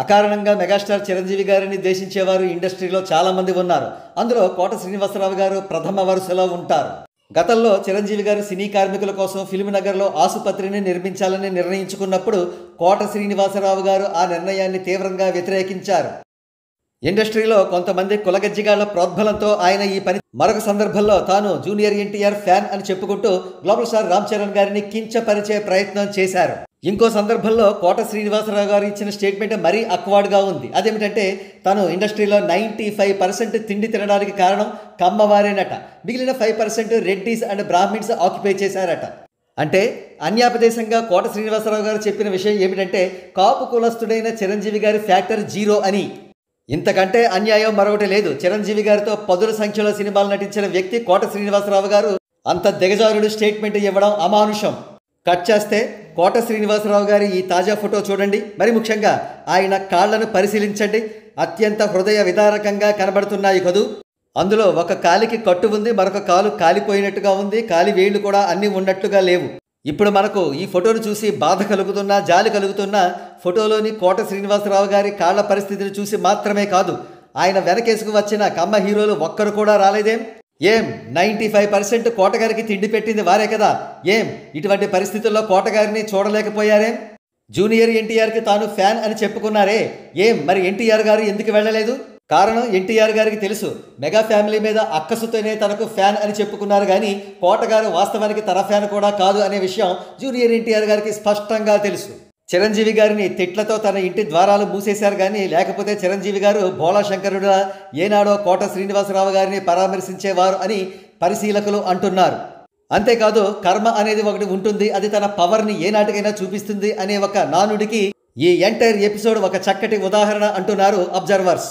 అకారణంగా మెగాస్టార్ చిరంజీవి గారిని ద్వేషించేవారు ఇండస్ట్రీలో చాలామంది ఉన్నారు. అందులో కోట శ్రీనివాసరావు గారు ప్రథమ వరుసలో ఉంటారు. గతంలో చిరంజీవి గారు సినీ కార్మికుల కోసం ఫిల్మ్ నగర్లో ఆసుపత్రిని నిర్మించాలని నిర్ణయించుకున్నప్పుడు కోట శ్రీనివాసరావు గారు ఆ నిర్ణయాన్ని తీవ్రంగా వ్యతిరేకించారు. ఇండస్ట్రీలో కొంతమంది కులగజ్జిగాళ్ల ప్రోద్బలంతో ఆయన ఈ పని మరొక సందర్భంలో తాను జూనియర్ ఎన్టీఆర్ ఫ్యాన్ అని చెప్పుకుంటూ గ్లోబల్ స్టార్ రామ్ చరణ్ గారిని కించపరిచే ప్రయత్నం చేశారు. ఇంకో సందర్భంలో కోట శ్రీనివాసరావు గారు ఇచ్చిన స్టేట్మెంట్ మరీ అక్వార్డ్గా ఉంది. అదేమిటంటే తను ఇండస్ట్రీలో 95% తిండి తినడానికి కారణం కమ్మవారేనట, మిగిలిన 5% రెడ్డీస్ అండ్ బ్రాహ్మిన్స్ ఆక్యుపై చేశారట. అంటే అన్యాపదేశంగా కోట శ్రీనివాసరావు గారు చెప్పిన విషయం ఏమిటంటే కాపు కులస్తుడైన చిరంజీవి గారి ఫ్యాక్టర్ 0 అని. ఇంతకంటే అన్యాయం మరొకటి లేదు. చిరంజీవి గారితో పదుల సంఖ్యలో సినిమాలు నటించిన వ్యక్తి కోట శ్రీనివాసరావు గారు అంత దిగజారుడు స్టేట్మెంట్ ఇవ్వడం అమానుషం. కట్ చేస్తే కోట శ్రీనివాసరావు గారి ఈ తాజా ఫోటో చూడండి. మరి ముఖ్యంగా ఆయన కాళ్లను పరిశీలించండి. అత్యంత హృదయ విదారకంగా కనబడుతున్నాయి కదూ. అందులో ఒక కాలికి కట్టు ఉంది, మరొక కాలు కాలిపోయినట్టుగా ఉంది, కాలి వేళ్లు కూడా అన్నీ ఉన్నట్టుగా లేవు. ఇప్పుడు మనకు ఈ ఫోటోను చూసి బాధ కలుగుతున్నా, జాలి కలుగుతున్నా ఫోటోలోని కోట శ్రీనివాసరావు గారి కాళ్ల పరిస్థితిని చూసి మాత్రమే కాదు, ఆయన వెనకేసుకు వచ్చిన కమ్మ హీరోలు ఒక్కరు కూడా రాలేదేం? 95% కోటగారికి తిండి పెట్టింది వారే కదా. ఇటువంటి పరిస్థితుల్లో కోటగారిని చూడలేకపోయారేం? జూనియర్ ఎన్టీఆర్కి తాను ఫ్యాన్ అని చెప్పుకున్నారే, మరి ఎన్టీఆర్ గారు ఎందుకు వెళ్ళలేదు? కారణం ఎన్టీఆర్ గారికి తెలుసు. మెగా ఫ్యామిలీ మీద అక్కసుతోనే తనకు ఫ్యాన్ అని చెప్పుకున్నారు, కానీ కోటగారు వాస్తవానికి తన ఫ్యాన్ కూడా కాదు అనే విషయం జూనియర్ ఎన్టీఆర్ గారికి స్పష్టంగా తెలుసు. చిరంజీవి గారిని తిట్లతో తన ఇంటి ద్వారాలు మూసేశారు, కానీ లేకపోతే చిరంజీవి గారు భోళాశంకరుడు ఏనాడో కోట శ్రీనివాసరావు గారిని పరామర్శించేవారు అని పరిశీలకులు అంటున్నారు. అంతేకాదు కర్మ అనేది ఒకటి ఉంటుంది, అది తన పవర్ని ఏనాటికైనా చూపిస్తుంది అనే ఒక నానుడికి ఈ ఎంటైర్ ఎపిసోడ్ ఒక చక్కటి ఉదాహరణ అంటున్నారు అబ్జర్వర్స్.